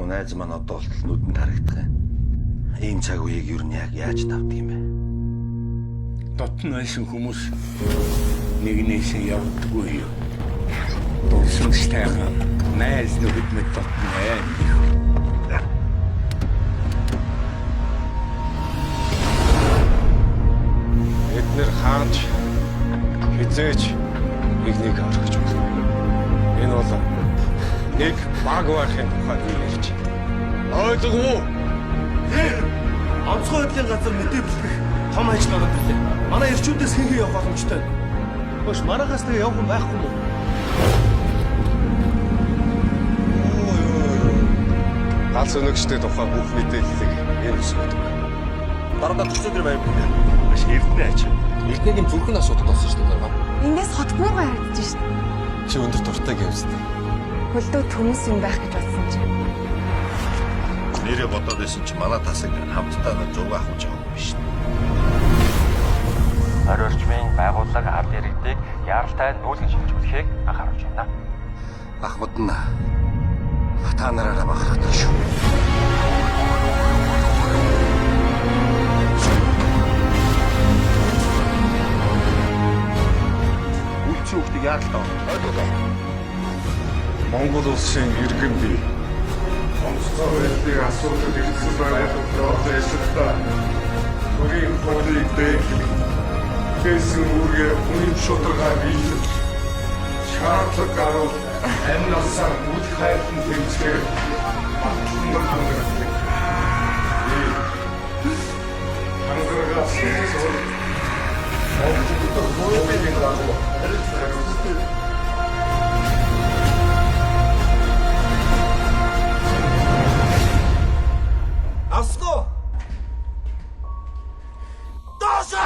найз маань одоо болтол нүдэнд харагдах юм. Ийм цаг үеийг юу нэг яаж давдаг юм бэ? Дотн байсан хүмүүс нэгнээсээ явдаггүй юу? Дурсамжтайхан найз нөхөд мэт дотн байна. Эднэр хаанч хизээч нэгнийг орхиж болно. Энэ бол нэг баг байхын тухайд ярьж. Ойлгов уу? Онцгой хөдлийн газар мэдээ бэлтгэх том ажил ороод ирлээ. Манай эрчүүдээс хэн явах боломжтой вэ? Хөөш манайхаас тэгээ явах юм байхгүй юу? Галз өнөгчтэй тухай бүх мэдээллийг энэ өсгөдөг. Дараа төчөөр байв. Маш эрдэнэ аж. Эрдэнэгийн зүрхэн асуудал болсон шүү дээ. Эндээс хотмуугаа харагдаж шин. Чи өндөр дуртай гэвстэй. Хөлдөө төмөс юм байх гэж бодсон чи. Нэрээ бодоод байсан чи манай тасаг хамтдаа нэг зураг авах гэж байгаа юм биш. Орой орчмын байгууллага ард иргэдийг яралтай нүүлгэн шилжүүлэхийг анхааруулж байна. Ахмад нь та нараараа бахархдаг шүү. Үлчийн хүүхдийг яаралтай ойлголоо. Монгол улсын иргэн бий. Онцгой байдлыг асуудал ирсэн байгууллагууд ажиллахдаа өөрийн хуулийг дэвших гэсэн үүргээ үнэн шударга биелэх шаардлага гаруй энэ насаар үл хайртан тэмцээр батлан хангалттай. Хангалттай зүйл Монголд хуулийг дагуу Асго! Доша!